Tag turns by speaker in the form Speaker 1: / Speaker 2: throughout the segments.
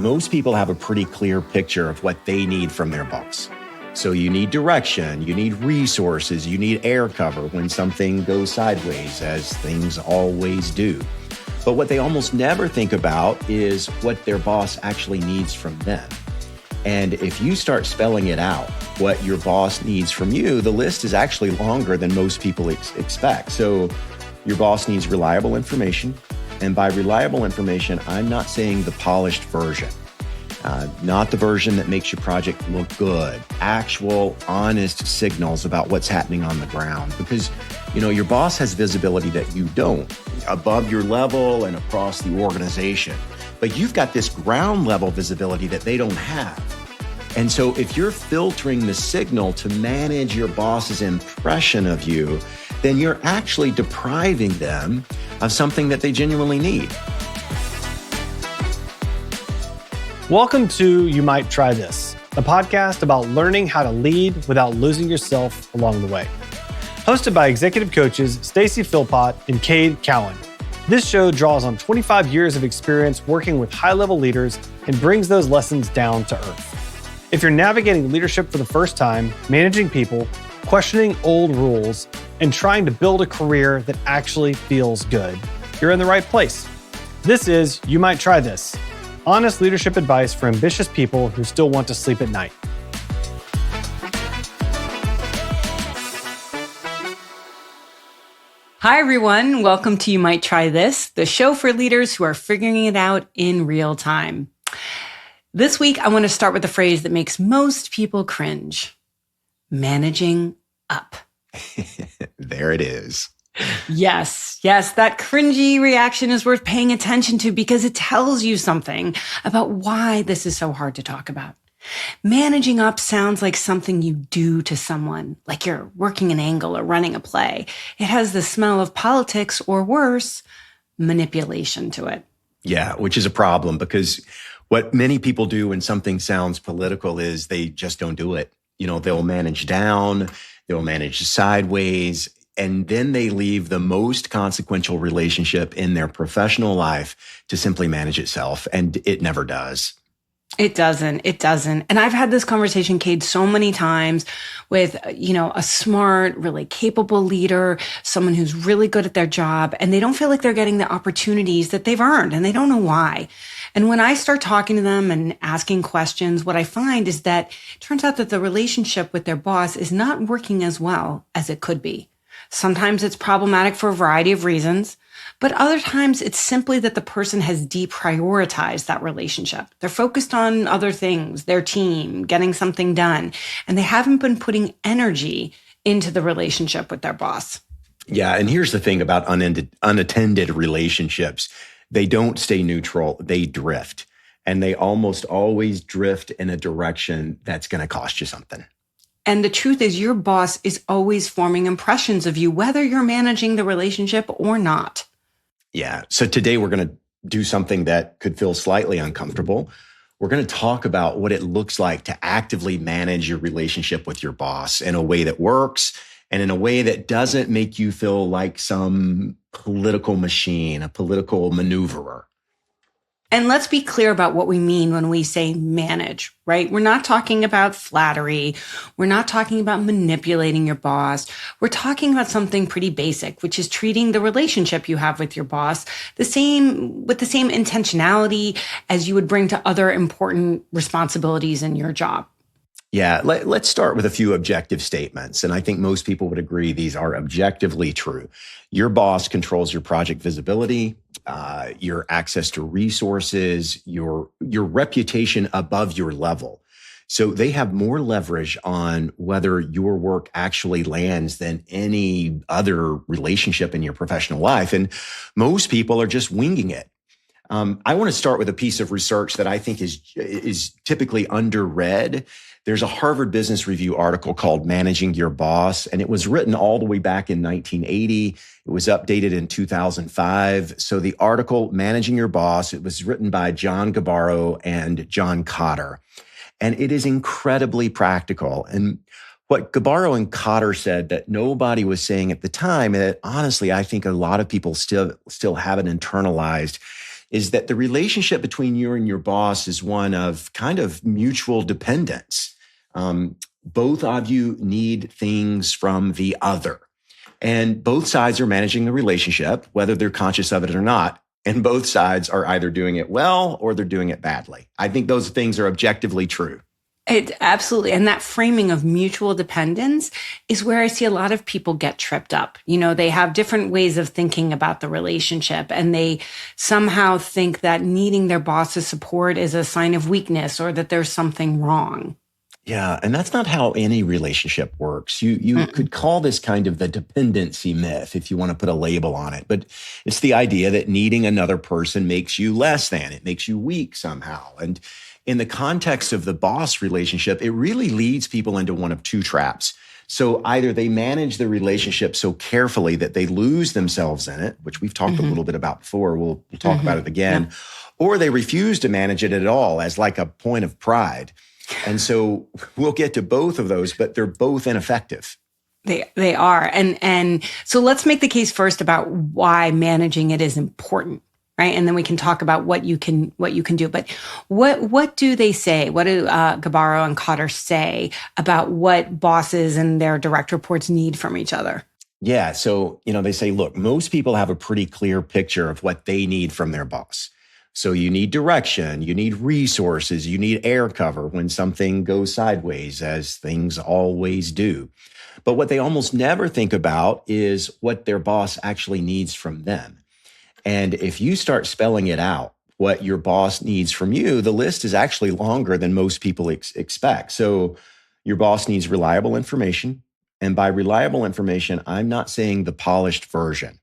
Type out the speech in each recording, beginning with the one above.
Speaker 1: most people have a pretty clear picture of what they need from their boss. So you need direction, you need resources, you need air cover when something goes sideways, as things always do. But what they almost never think about is what their boss actually needs from them. And if you start spelling it out, what your boss needs from you, the list is actually longer than most people expect. So your boss needs reliable information. And by reliable information, I'm not saying the polished version, not the version that makes your project look good, actual honest signals about what's happening on the ground. Because, your boss has visibility that you don't, above your level and across the organization. But you've got this ground level visibility that they don't have. And so if you're filtering the signal to manage your boss's impression of you, then you're actually depriving them of something that they genuinely need.
Speaker 2: Welcome to You Might Try This, a podcast about learning how to lead without losing yourself along the way. Hosted by executive coaches Stacey Philpot and Cade Cowan. This show draws on 25 years of experience working with high-level leaders and brings those lessons down to earth. If you're navigating leadership for the first time, managing people, questioning old rules, and trying to build a career that actually feels good, you're in the right place. This is You Might Try This, honest leadership advice for ambitious people who still want to sleep at night.
Speaker 3: Hi, everyone. Welcome to You Might Try This, the show for leaders who are figuring it out in real time. This week, I want to start with a phrase that makes most people cringe: managing up.
Speaker 1: There it is.
Speaker 3: Yes, that cringy reaction is worth paying attention to because it tells you something about why this is so hard to talk about. Managing up sounds like something you do to someone, like you're working an angle or running a play. It has the smell of politics or worse, manipulation to it.
Speaker 1: Yeah, which is a problem because what many people do when something sounds political is they just don't do it. They'll manage down, they'll manage sideways, and then they leave the most consequential relationship in their professional life to simply manage itself. And it never does.
Speaker 3: It doesn't. And I've had this conversation, Cade, so many times with, a smart, really capable leader, someone who's really good at their job, and they don't feel like they're getting the opportunities that they've earned, and they don't know why. And when I start talking to them and asking questions, what I find is that it turns out that the relationship with their boss is not working as well as it could be. Sometimes it's problematic for a variety of reasons, but other times it's simply that the person has deprioritized that relationship. They're focused on other things, their team, getting something done, and they haven't been putting energy into the relationship with their boss.
Speaker 1: Yeah, and here's the thing about unattended relationships. They don't stay neutral, they drift. And they almost always drift in a direction that's going to cost you something.
Speaker 3: And the truth is your boss is always forming impressions of you, whether you're managing the relationship or not.
Speaker 1: Yeah. So today we're going to do something that could feel slightly uncomfortable. We're going to talk about what it looks like to actively manage your relationship with your boss in a way that works and in a way that doesn't make you feel like some political machine, a political maneuverer.
Speaker 3: And let's be clear about what we mean when we say manage, right? We're not talking about flattery. We're not talking about manipulating your boss. We're talking about something pretty basic, which is treating the relationship you have with your boss with the same intentionality as you would bring to other important responsibilities in your job.
Speaker 1: Yeah, let's start with a few objective statements. And I think most people would agree these are objectively true. Your boss controls your project visibility, your access to resources, your reputation above your level. So they have more leverage on whether your work actually lands than any other relationship in your professional life. And most people are just winging it. I want to start with a piece of research that I think is typically underread. There's a Harvard Business Review article called Managing Your Boss, and it was written all the way back in 1980. It was updated in 2005. So the article, Managing Your Boss, it was written by John Gabaro and John Cotter. And it is incredibly practical. And what Gabaro and Cotter said that nobody was saying at the time, and that honestly, I think a lot of people still haven't internalized, is that the relationship between you and your boss is one of kind of mutual dependence. Both of you need things from the other. And both sides are managing the relationship, whether they're conscious of it or not. And both sides are either doing it well or they're doing it badly. I think those things are objectively true.
Speaker 3: It absolutely. And that framing of mutual dependence is where I see a lot of people get tripped up. They have different ways of thinking about the relationship, and they somehow think that needing their boss's support is a sign of weakness or that there's something wrong.
Speaker 1: Yeah, and that's not how any relationship works. You could call this kind of the dependency myth if you want to put a label on it, but it's the idea that needing another person makes you less than, it makes you weak somehow. And in the context of the boss relationship, it really leads people into one of two traps. So either they manage the relationship so carefully that they lose themselves in it, which we've talked a little bit about before, we'll talk about it again, or they refuse to manage it at all as like a point of pride. And so we'll get to both of those, but they're both ineffective.
Speaker 3: They are. And so let's make the case first about why managing it is important, right? And then we can talk about what you can do. But what do they say? What do Gabaro and Cotter say about what bosses and their direct reports need from each other?
Speaker 1: Yeah. So, they say, look, most people have a pretty clear picture of what they need from their boss. So you need direction, you need resources, you need air cover when something goes sideways, as things always do. But what they almost never think about is what their boss actually needs from them. And if you start spelling it out, what your boss needs from you, the list is actually longer than most people expect. So your boss needs reliable information. And by reliable information, I'm not saying the polished version.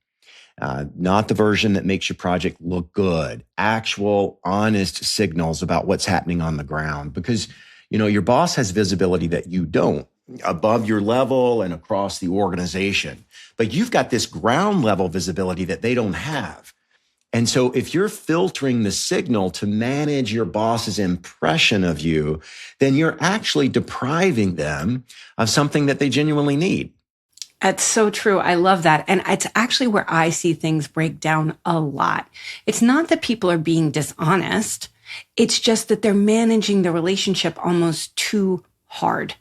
Speaker 1: Not the version that makes your project look good, actual honest signals about what's happening on the ground, because, your boss has visibility that you don't above your level and across the organization, but you've got this ground level visibility that they don't have. And so if you're filtering the signal to manage your boss's impression of you, then you're actually depriving them of something that they genuinely need.
Speaker 3: That's so true. I love that. And it's actually where I see things break down a lot. It's not that people are being dishonest. It's just that they're managing the relationship almost too hard.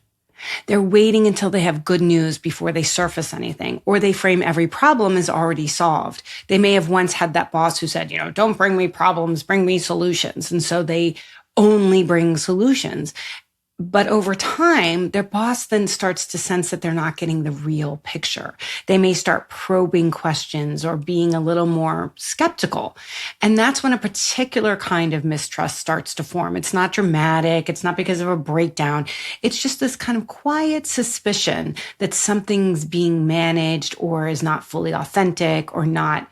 Speaker 3: They're waiting until they have good news before they surface anything, or they frame every problem as already solved. They may have once had that boss who said, don't bring me problems, bring me solutions. And so they only bring solutions. But over time, their boss then starts to sense that they're not getting the real picture. They may start probing questions or being a little more skeptical. And that's when a particular kind of mistrust starts to form. It's not dramatic. It's not because of a breakdown. It's just this kind of quiet suspicion that something's being managed or is not fully authentic or not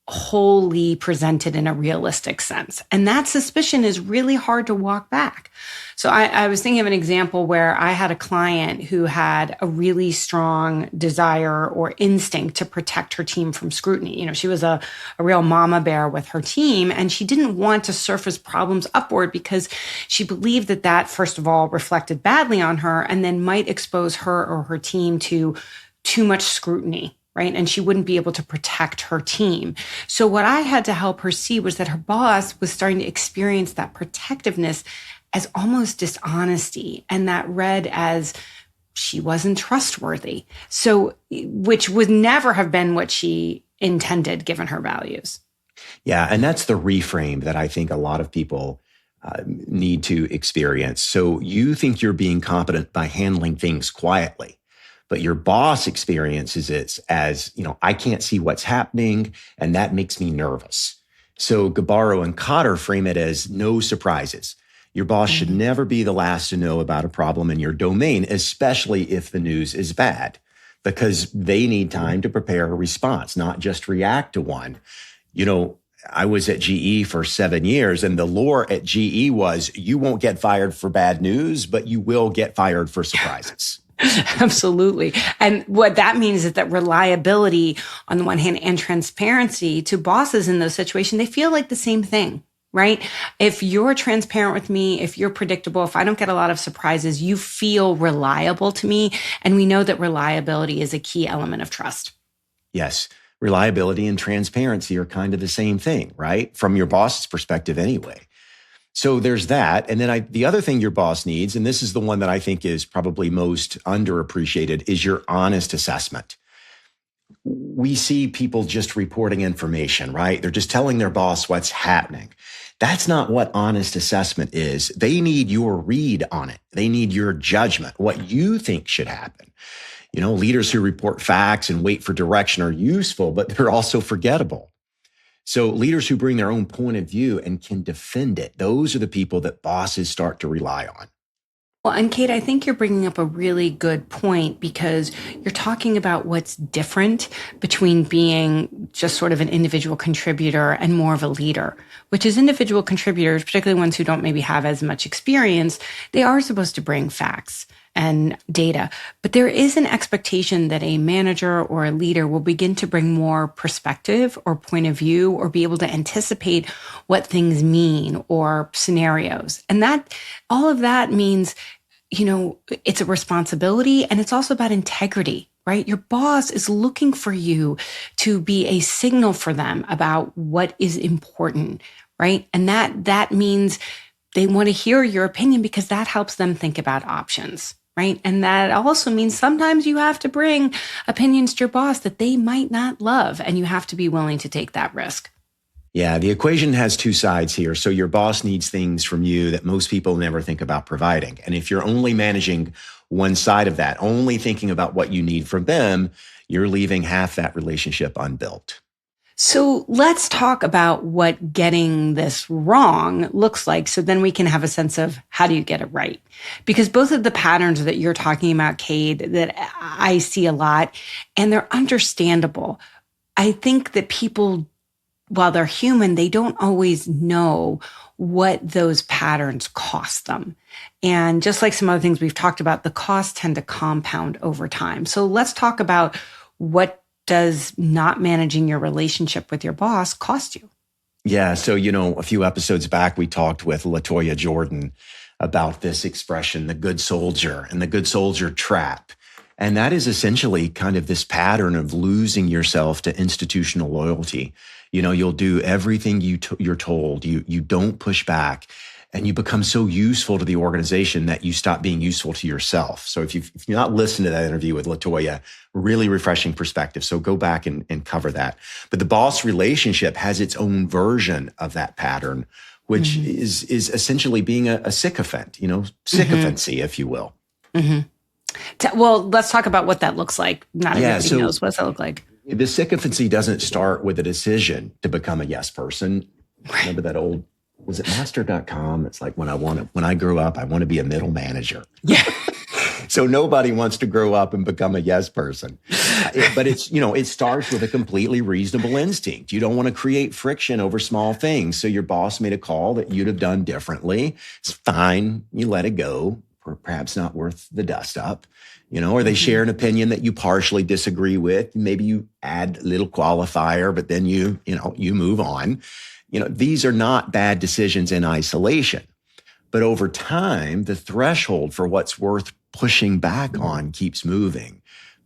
Speaker 3: wholly presented in a realistic sense. And that suspicion is really hard to walk back. So I was thinking of an example where I had a client who had a really strong desire or instinct to protect her team from scrutiny. She was a real mama bear with her team, and she didn't want to surface problems upward because she believed that first of all, reflected badly on her and then might expose her or her team to too much scrutiny. Right? And she wouldn't be able to protect her team. So what I had to help her see was that her boss was starting to experience that protectiveness as almost dishonesty, and that read as she wasn't trustworthy. So, which would never have been what she intended given her values.
Speaker 1: Yeah. And that's the reframe that I think a lot of people need to experience. So you think you're being competent by handling things quietly. But your boss experiences it as, I can't see what's happening, and that makes me nervous. So Gabaro and Cotter frame it as no surprises. Your boss should never be the last to know about a problem in your domain, especially if the news is bad, because they need time to prepare a response, not just react to one. I was at GE for 7 years, and the lore at GE was you won't get fired for bad news, but you will get fired for surprises.
Speaker 3: Absolutely. And what that means is that reliability on the one hand and transparency to bosses in those situations, they feel like the same thing, right? If you're transparent with me, if you're predictable, if I don't get a lot of surprises, you feel reliable to me. And we know that reliability is a key element of trust.
Speaker 1: Yes. Reliability and transparency are kind of the same thing, right? From your boss's perspective anyway. So there's that. And then the other thing your boss needs, and this is the one that I think is probably most underappreciated, is your honest assessment. We see people just reporting information, right? They're just telling their boss what's happening. That's not what honest assessment is. They need your read on it. They need your judgment, what you think should happen. Leaders who report facts and wait for direction are useful, but they're also forgettable. So leaders who bring their own point of view and can defend it, those are the people that bosses start to rely on.
Speaker 3: Well, and Cade, I think you're bringing up a really good point because you're talking about what's different between being just sort of an individual contributor and more of a leader, which is individual contributors, particularly ones who don't maybe have as much experience, they are supposed to bring facts and data. But there is an expectation that a manager or a leader will begin to bring more perspective or point of view or be able to anticipate what things mean or scenarios. And that all of that means, it's a responsibility and it's also about integrity, right? Your boss is looking for you to be a signal for them about what is important, right? And that means they want to hear your opinion because that helps them think about options. Right. And that also means sometimes you have to bring opinions to your boss that they might not love, and you have to be willing to take that risk.
Speaker 1: Yeah, the equation has two sides here. So your boss needs things from you that most people never think about providing. And if you're only managing one side of that, only thinking about what you need from them, you're leaving half that relationship unbuilt.
Speaker 3: So let's talk about what getting this wrong looks like. So then we can have a sense of how do you get it right? Because both of the patterns that you're talking about, Cade, that I see a lot, and they're understandable. I think that people, while they're human, they don't always know what those patterns cost them. And just like some other things we've talked about, the costs tend to compound over time. So let's talk about what does not managing your relationship with your boss cost you?
Speaker 1: Yeah. So, a few episodes back, we talked with LaToya Jordan about this expression, the good soldier and the good soldier trap. And that is essentially kind of this pattern of losing yourself to institutional loyalty. You'll do everything you're told. You don't push back. And you become so useful to the organization that you stop being useful to yourself. So if you're not listening to that interview with LaToya, really refreshing perspective. So go back and cover that. But the boss relationship has its own version of that pattern, which is essentially being a sycophant, sycophancy, if you will.
Speaker 3: Well, let's talk about what that looks like. Not everybody knows. What does that look like?
Speaker 1: The sycophancy doesn't start with a decision to become a yes person. Remember that old, was it master.com? It's like when I grow up, I want to be a middle manager.
Speaker 3: Yeah.
Speaker 1: So nobody wants to grow up and become a yes person. But it starts with a completely reasonable instinct. You don't want to create friction over small things. So your boss made a call that you'd have done differently. It's fine. You let it go. Perhaps not worth the dust up, or they share an opinion that you partially disagree with. Maybe you add a little qualifier, but then you move on. These are not bad decisions in isolation, but over time, the threshold for what's worth pushing back on keeps moving.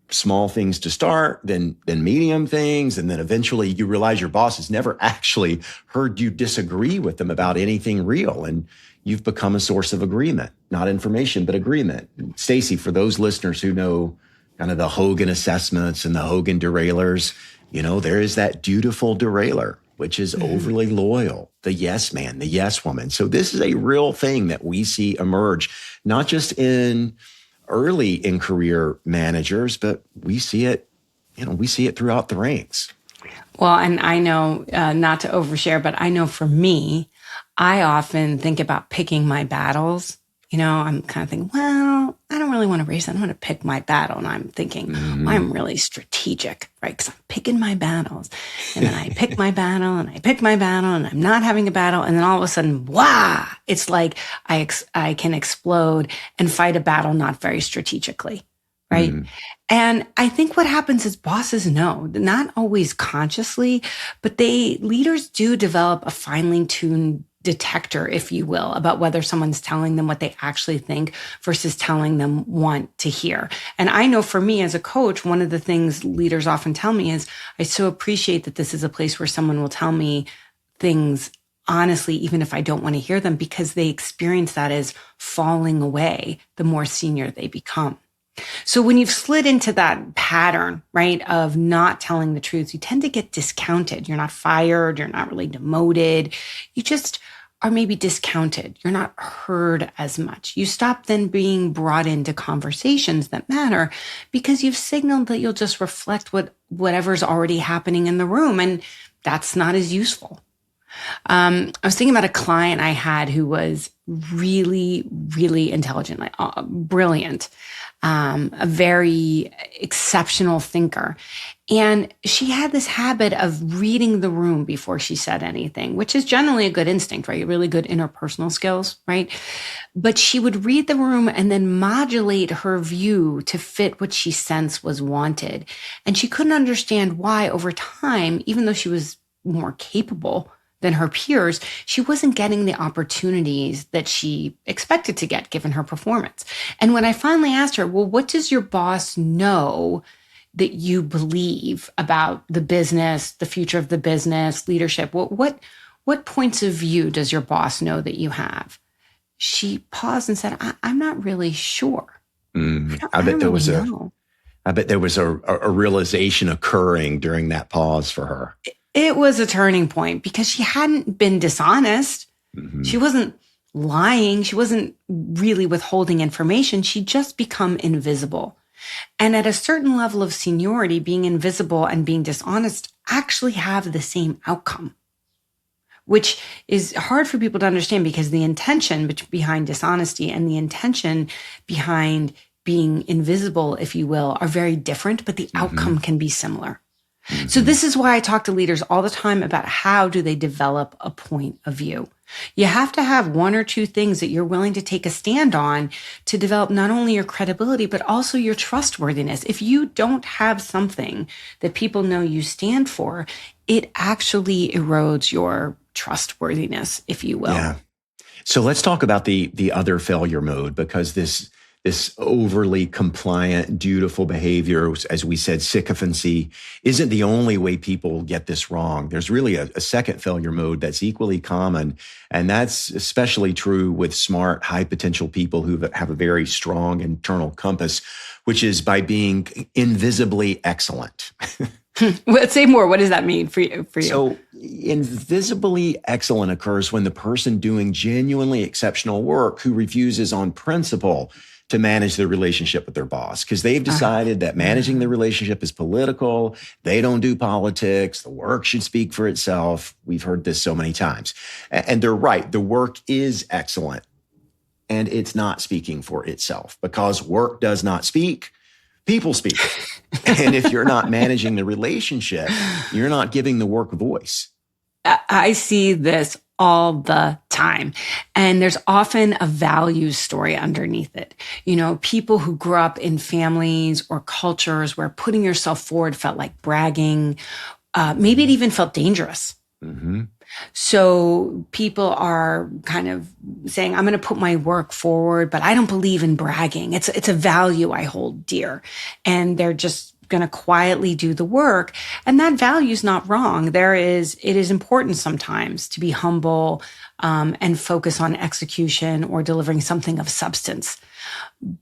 Speaker 1: Small things to start, then medium things. And then eventually you realize your boss has never actually heard you disagree with them about anything real. And you've become a source of agreement, not information, but agreement. Stacey, for those listeners who know kind of the Hogan assessments and the Hogan derailers, there is that dutiful derailer, which is overly loyal, the yes man, the yes woman. So this is a real thing that we see emerge, not just in early in career managers, but we see it throughout the ranks.
Speaker 3: Well, and I know, not to overshare, but I know for me, I often think about picking my battles. I'm kind of thinking, well, I don't really want to race. I don't want to pick my battle. And I'm thinking, well, I'm really strategic, right? Because I'm picking my battles. And then I pick my battle and I pick my battle and I'm not having a battle. And then all of a sudden, wow, it's like I can explode and fight a battle not very strategically, right? And I think what happens is bosses know, not always consciously, but leaders do develop a finely tuned detector, if you will, about whether someone's telling them what they actually think versus telling them want to hear. And I know for me as a coach, one of the things leaders often tell me is, I so appreciate that this is a place where someone will tell me things honestly, even if I don't want to hear them, because they experience that as falling away the more senior they become. So when you've slid into that pattern, right, of not telling the truth, you tend to get discounted. You're not fired. You're not really demoted. You just are maybe discounted. You're not heard as much. You stop then being brought into conversations that matter because you've signaled that you'll just reflect whatever's already happening in the room. And that's not as useful. I was thinking about a client I had who was really, really intelligent, like brilliant, a very exceptional thinker. And she had this habit of reading the room before she said anything, which is generally a good instinct, right? Really good interpersonal skills, right? But she would read the room and then modulate her view to fit what she sensed was wanted. And she couldn't understand why over time, even though she was more capable than her peers, she wasn't getting the opportunities that she expected to get given her performance. And when I finally asked her, well, what does your boss know that you believe about the business, the future of the business, leadership? What points of view does your boss know that you have? She paused and said, I'm not really sure.
Speaker 1: I bet there was a realization occurring during that pause for her.
Speaker 3: It was a turning point because she hadn't been dishonest. Mm-hmm. She wasn't lying. She wasn't really withholding information. She'd just become invisible. And at a certain level of seniority, being invisible and being dishonest actually have the same outcome, which is hard for people to understand because the intention behind dishonesty and the intention behind being invisible, if you will, are very different, but the outcome can be similar. So this is why I talk to leaders all the time about how do they develop a point of view. You have to have one or two things that you're willing to take a stand on to develop not only your credibility, but also your trustworthiness. If you don't have something that people know you stand for, it actually erodes your trustworthiness, if you will.
Speaker 1: Yeah. So let's talk about the other failure mode, because this overly compliant, dutiful behavior, as we said, sycophancy, isn't the only way people get this wrong. There's really a second failure mode that's equally common. And that's especially true with smart, high potential people who have a very strong internal compass, which is by being invisibly excellent.
Speaker 3: Let's say more. What does that mean for you?
Speaker 1: So invisibly excellent occurs when the person doing genuinely exceptional work who refuses on principle to manage the relationship with their boss, because they've decided that managing the relationship is political. They don't do politics. The work should speak for itself. We've heard this so many times. And they're right. The work is excellent and it's not speaking for itself, because work does not speak. People speak. And if you're not managing the relationship, you're not giving the work voice.
Speaker 3: I see this all the time. And there's often a values story underneath it. You know, people who grew up in families or cultures where putting yourself forward felt like bragging. Maybe it even felt dangerous. Mm-hmm. So people are kind of saying, I'm going to put my work forward, but I don't believe in bragging. It's a value I hold dear. And they're just going to quietly do the work. And that value is not wrong. It is important sometimes to be humble and focus on execution or delivering something of substance.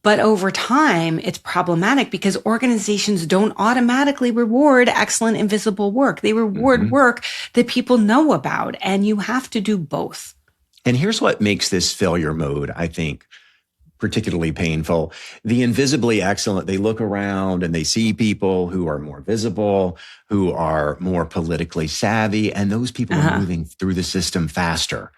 Speaker 3: But over time, it's problematic because organizations don't automatically reward excellent invisible work. They reward work that people know about, and you have to do both.
Speaker 1: And here's what makes this failure mode, I think, particularly painful. The invisibly excellent, they look around and they see people who are more visible, who are more politically savvy, and those people are moving through the system faster.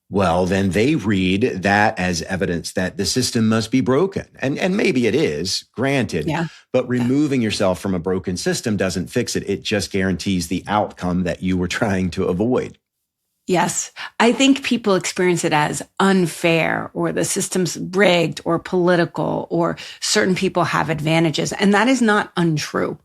Speaker 1: Well, then they read that as evidence that the system must be broken. And maybe it is, granted, but removing yourself from a broken system doesn't fix it. It just guarantees the outcome that you were trying to avoid.
Speaker 3: Yes. I think people experience it as unfair, or the system's rigged or political, or certain people have advantages. And that is not untrue.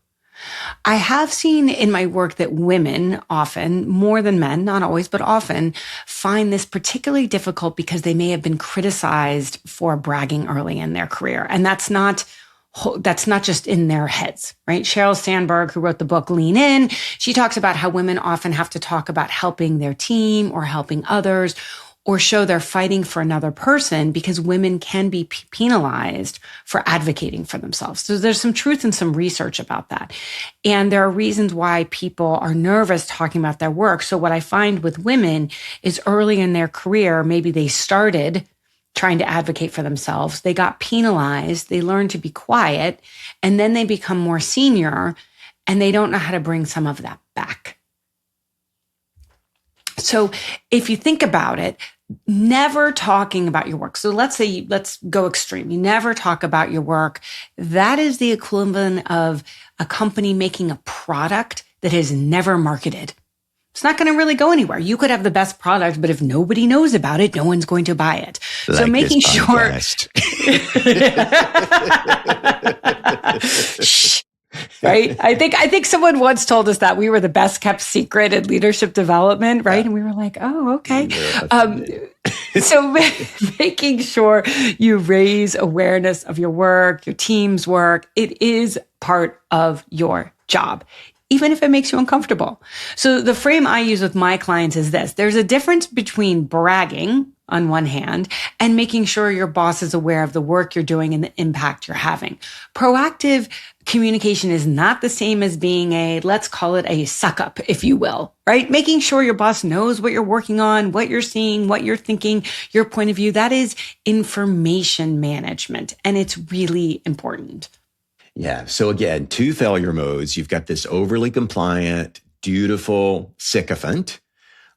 Speaker 3: I have seen in my work that women often, more than men, not always, but often, find this particularly difficult because they may have been criticized for bragging early in their career. And that's not just in their heads, right? Sheryl Sandberg, who wrote the book Lean In, she talks about how women often have to talk about helping their team or helping others, or show they're fighting for another person because women can be penalized for advocating for themselves. So there's some truth and some research about that. And there are reasons why people are nervous talking about their work. So what I find with women is early in their career, maybe they started trying to advocate for themselves. They got penalized. They learned to be quiet, and then they become more senior and they don't know how to bring some of that back. So if you think about it, never talking about your work. So let's go extreme. You never talk about your work. That is the equivalent of a company making a product that is never marketed. It's not going to really go anywhere. You could have the best product, but if nobody knows about it, no one's going to buy it.
Speaker 1: Like
Speaker 3: so making sure. Right. I think someone once told us that we were the best kept secret in leadership development. Right. Yeah. And we were like, oh, okay. So making sure you raise awareness of your work, your team's work, it is part of your job, even if it makes you uncomfortable. So the frame I use with my clients is this. There's a difference between bragging on one hand and making sure your boss is aware of the work you're doing and the impact you're having. Proactive communication is not the same as being let's call it a suck up, if you will, right? Making sure your boss knows what you're working on, what you're seeing, what you're thinking, your point of view. That is information management, and it's really important.
Speaker 1: Yeah. So again, two failure modes. You've got this overly compliant, dutiful sycophant.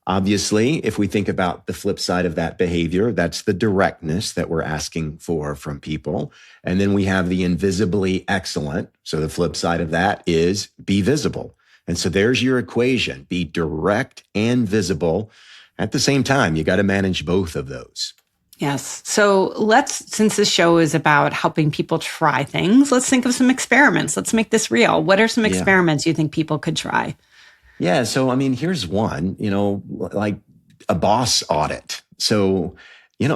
Speaker 1: Obviously, if we think about the flip side of that behavior, that's the directness that we're asking for from people. And then we have the invisibly excellent. So the flip side of that is be visible. And so there's your equation, be direct and visible. At the same time, you got to manage both of those.
Speaker 3: Yes. So since this show is about helping people try things, let's think of some experiments. Let's make this real. What are some experiments you think people could try?
Speaker 1: Yeah. So, I mean, here's one, like a boss audit. So,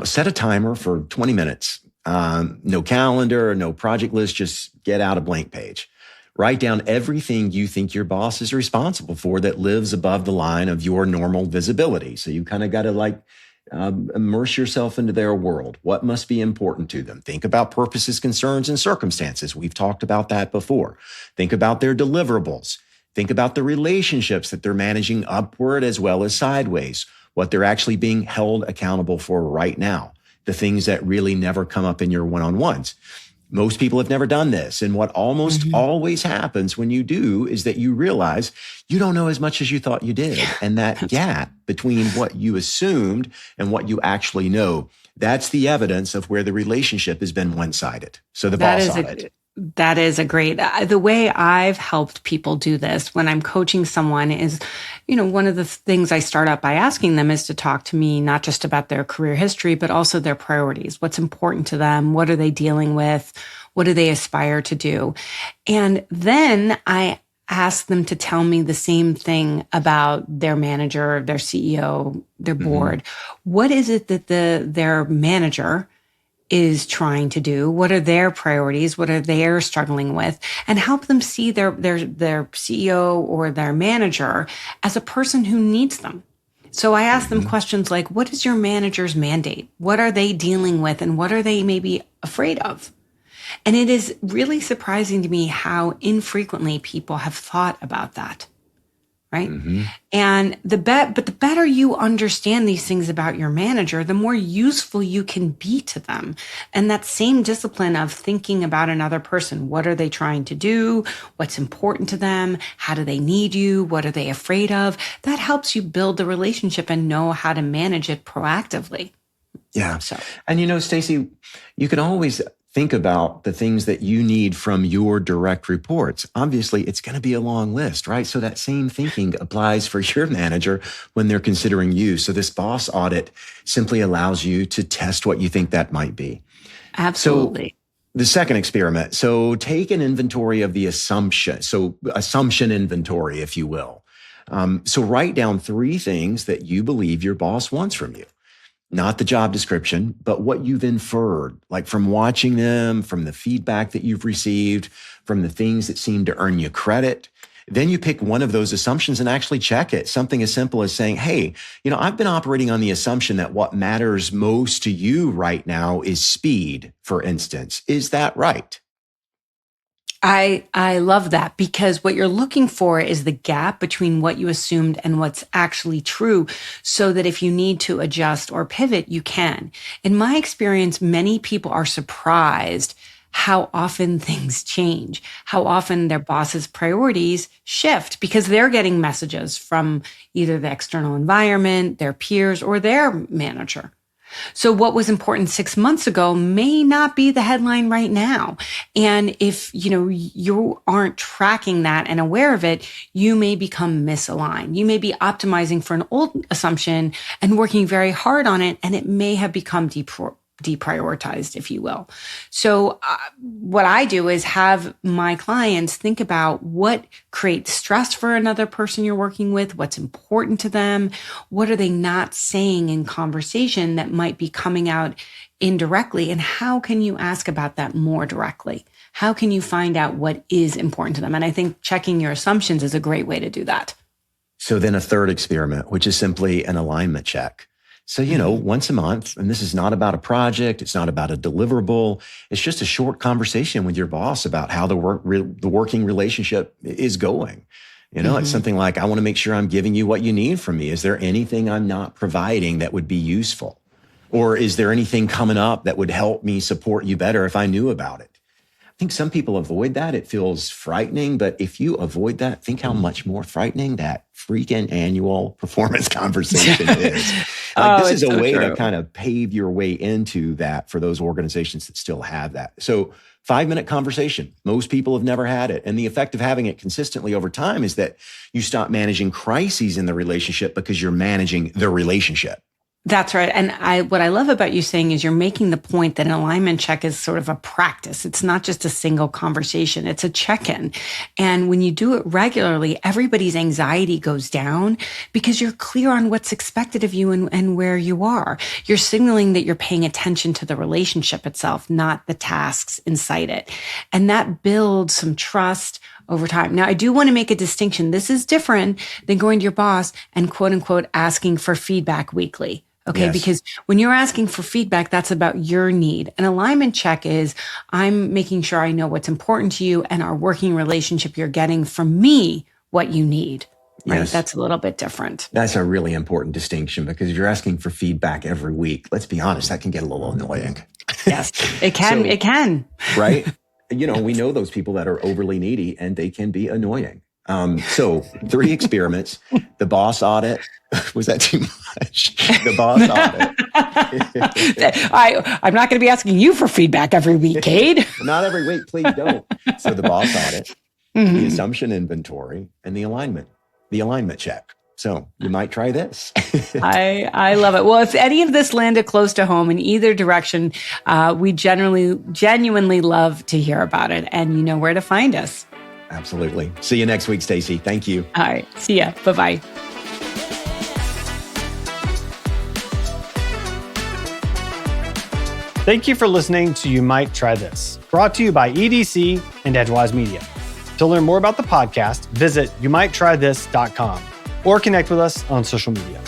Speaker 1: set a timer for 20 minutes, no calendar, no project list, just get out a blank page. Write down everything you think your boss is responsible for that lives above the line of your normal visibility. So you kind of got to immerse yourself into their world. What must be important to them? Think about purposes, concerns, and circumstances. We've talked about that before. Think about their deliverables. Think about the relationships that they're managing upward as well as sideways, what they're actually being held accountable for right now, the things that really never come up in your one-on-ones. Most people have never done this. And what almost always happens when you do is that you realize you don't know as much as you thought you did. And that gap between what you assumed and what you actually know, that's the evidence of where the relationship has been one-sided. So the boss audit.
Speaker 3: That is a great, the way I've helped people do this when I'm coaching someone is, one of the things I start out by asking them is to talk to me, not just about their career history, but also their priorities. What's important to them? What are they dealing with? What do they aspire to do? And then I ask them to tell me the same thing about their manager, their CEO, their board. What is it that their manager is trying to do? What are their priorities? What are they struggling with? And help them see their CEO or their manager as a person who needs them. So I ask them questions like, what is your manager's mandate? What are they dealing with? And what are they maybe afraid of? And it is really surprising to me how infrequently people have thought about that. Right. And the better you understand these things about your manager, the more useful you can be to them. And that same discipline of thinking about another person. What are they trying to do? What's important to them? How do they need you? What are they afraid of? That helps you build the relationship and know how to manage it proactively.
Speaker 1: Yeah. So, and Stacey, you can always think about the things that you need from your direct reports. Obviously, it's going to be a long list, right? So that same thinking applies for your manager when they're considering you. So this boss audit simply allows you to test what you think that might be.
Speaker 3: Absolutely.
Speaker 1: So The second experiment. So take an inventory of the assumption. So assumption inventory, if you will. So write down 3 things that you believe your boss wants from you. Not the job description, but what you've inferred, like from watching them, from the feedback that you've received, from the things that seem to earn you credit. Then you pick one of those assumptions and actually check it. Something as simple as saying, hey, I've been operating on the assumption that what matters most to you right now is speed, for instance. Is that right?
Speaker 3: I love that, because what you're looking for is the gap between what you assumed and what's actually true, so that if you need to adjust or pivot, you can. In my experience, many people are surprised how often things change, how often their boss's priorities shift, because they're getting messages from either the external environment, their peers, or their manager. So what was important 6 months ago may not be the headline right now. And if, you aren't tracking that and aware of it, you may become misaligned. You may be optimizing for an old assumption and working very hard on it, and it may have become deprioritized, if you will. So what I do is have my clients think about what creates stress for another person you're working with, what's important to them, what are they not saying in conversation that might be coming out indirectly, and how can you ask about that more directly? How can you find out what is important to them? And I think checking your assumptions is a great way to do that.
Speaker 1: So then a third experiment, which is simply an alignment check. So, once a month, and this is not about a project, it's not about a deliverable, it's just a short conversation with your boss about how the working relationship is going. It's something like, I want to make sure I'm giving you what you need from me. Is there anything I'm not providing that would be useful? Or is there anything coming up that would help me support you better if I knew about it? I think some people avoid that. It feels frightening, but if you avoid that, think how much more frightening that freaking annual performance conversation is. This is a way to kind of pave your way into that for those organizations that still have that. So 5-minute conversation. Most people have never had it. And the effect of having it consistently over time is that you stop managing crises in the relationship because you're managing the relationship.
Speaker 3: That's right. And what I love about you saying is you're making the point that an alignment check is sort of a practice. It's not just a single conversation. It's a check-in. And when you do it regularly, everybody's anxiety goes down because you're clear on what's expected of you and where you are. You're signaling that you're paying attention to the relationship itself, not the tasks inside it. And that builds some trust over time. Now, I do want to make a distinction. This is different than going to your boss and quote unquote asking for feedback weekly. Okay. Yes. Because when you're asking for feedback, that's about your need. An alignment check is I'm making sure I know what's important to you and our working relationship, you're getting from me what you need. Right. Yes. That's a little bit different.
Speaker 1: That's a really important distinction, because if you're asking for feedback every week, let's be honest, that can get a little annoying.
Speaker 3: Yes, it can. It can.
Speaker 1: Right. We know those people that are overly needy, and they can be annoying. So 3 experiments, the boss audit. Was that too much? The boss audit.
Speaker 3: I'm not going to be asking you for feedback every week, Cade.
Speaker 1: Not every week, please don't. So the boss audit, the assumption inventory, and the alignment check. So you might try this.
Speaker 3: I love it. Well, if any of this landed close to home in either direction, we genuinely love to hear about it. And you know where to find us.
Speaker 1: Absolutely. See you next week, Stacey. Thank you.
Speaker 3: All right. See ya. Bye-bye.
Speaker 2: Thank you for listening to You Might Try This, brought to you by EDC and Edgewise Media. To learn more about the podcast, visit youmightTryThis.com or connect with us on social media.